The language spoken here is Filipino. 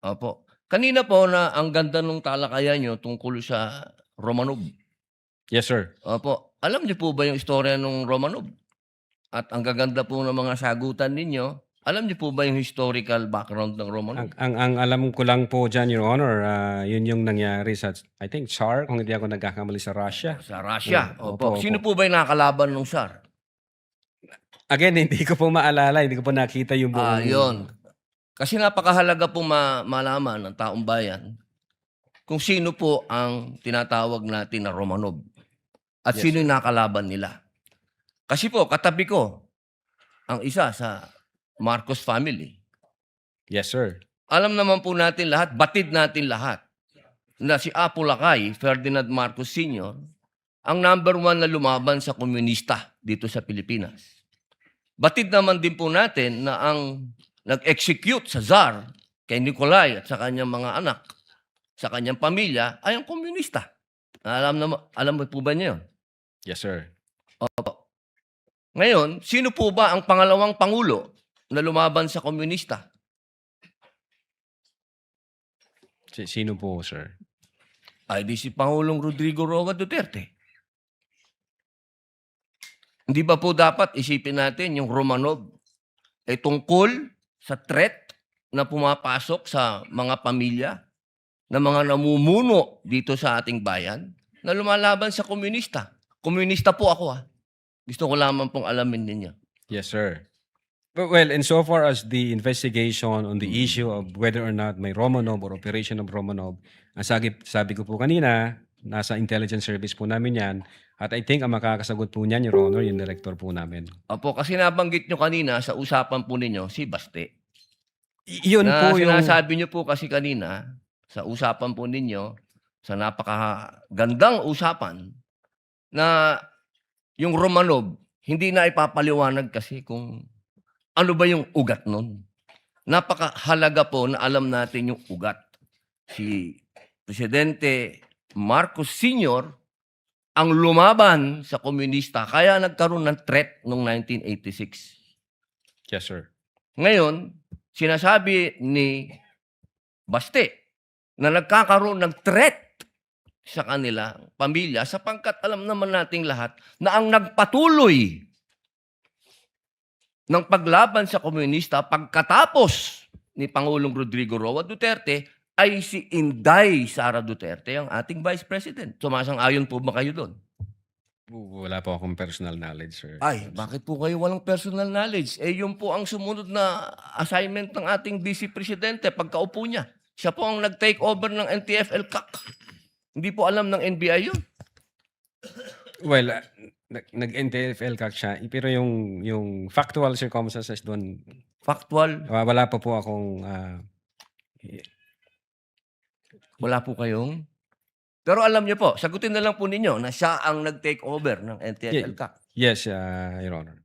Opo. Kanina po na ang ganda nung talakayan niyo tungkol sa Romanov. Yes, sir. Opo. Alam niyo po ba yung istorya nung Romanov? At ang gaganda po ng mga sagutan ninyo. Alam niyo po ba yung historical background ng Romanov? Ang alam ko lang po dyan, Your Honor, yun yung nangyari sa, I think, Tsar, kung hindi ako nagkakamali, sa Russia. Sa Russia. Opo, Opo. Sino opo. po ba yung nakakalaban nung Tsar? Again, hindi ko po maalala, hindi ko po nakita yung buong... Yun. Kasi napakahalaga po malaman ng taong bayan kung sino po ang tinatawag natin na Romanov at Yes, sino sir. yung nakalaban nila. Kasi po, katabi ko ang isa sa Marcos family. Yes, sir. Alam naman po natin lahat, batid natin lahat, na si Apo Lakay, Ferdinand Marcos Sr., ang number 1 na lumaban sa komunista dito sa Pilipinas. Batid naman din po natin na ang nag-execute sa Tsar kay Nikolai at sa kanyang mga anak, sa kanyang pamilya, ay ang komunista. Alam mo po ba niyo yun? Yes, sir. Opo. Ngayon, sino po ba ang pangalawang pangulo na lumaban sa komunista? Sino po, sir? Ay di si Pangulong Rodrigo Roa Duterte. Hindi ba po dapat isipin natin yung Romanov ay tungkol sa threat na pumapasok sa mga pamilya na mga namumuno dito sa ating bayan na lumalaban sa komunista. Komunista po ako Gusto ko lamang pong alamin ninyo. Yes, sir. Well, insofar as the investigation on the issue of whether or not may Romanov or operation of Romanov, ang sabi ko po kanina, nasa intelligence service po namin yan. At I think ang makakasagot po niyan, Your Honor, yung director po namin. Opo, kasi nabanggit nyo kanina sa usapan po ninyo si Baste. Yun po yung... Sinasabi nyo po kasi kanina sa usapan po ninyo, sa napakagandang usapan, na yung Romanov, hindi na ipapaliwanag kasi kung ano ba yung ugat nun. Napakahalaga po na alam natin yung ugat. Si Presidente Marcos Sr. ang lumaban sa komunista, kaya nagkaroon ng threat noong 1986. Yes, sir. Ngayon, sinasabi ni Baste na nagkakaroon ng threat sa kanilang pamilya sapagkat alam naman nating lahat na ang nagpatuloy ng paglaban sa komunista pagkatapos ni Pangulong Rodrigo Roa Duterte ay si Inday Sara Duterte, ang ating Vice President. Sumasang-ayon po ba kayo doon? Wala po akong personal knowledge, sir. Ay, bakit po kayo walang personal knowledge? Yun po ang sumunod na assignment ng ating Vice Presidente pagkaupo niya. Siya po ang nag-take over ng NTF-ELCAC. Hindi po alam ng NBI yun. Well, nag-NTF-ELCAC siya, pero yung factual circumstances doon, Factual, wala pa po akong... wala po kayong... Pero alam niyo po, sagutin na lang po ninyo na siya ang nag-take over ng NTF-ELCAC. Yes, Your Honor.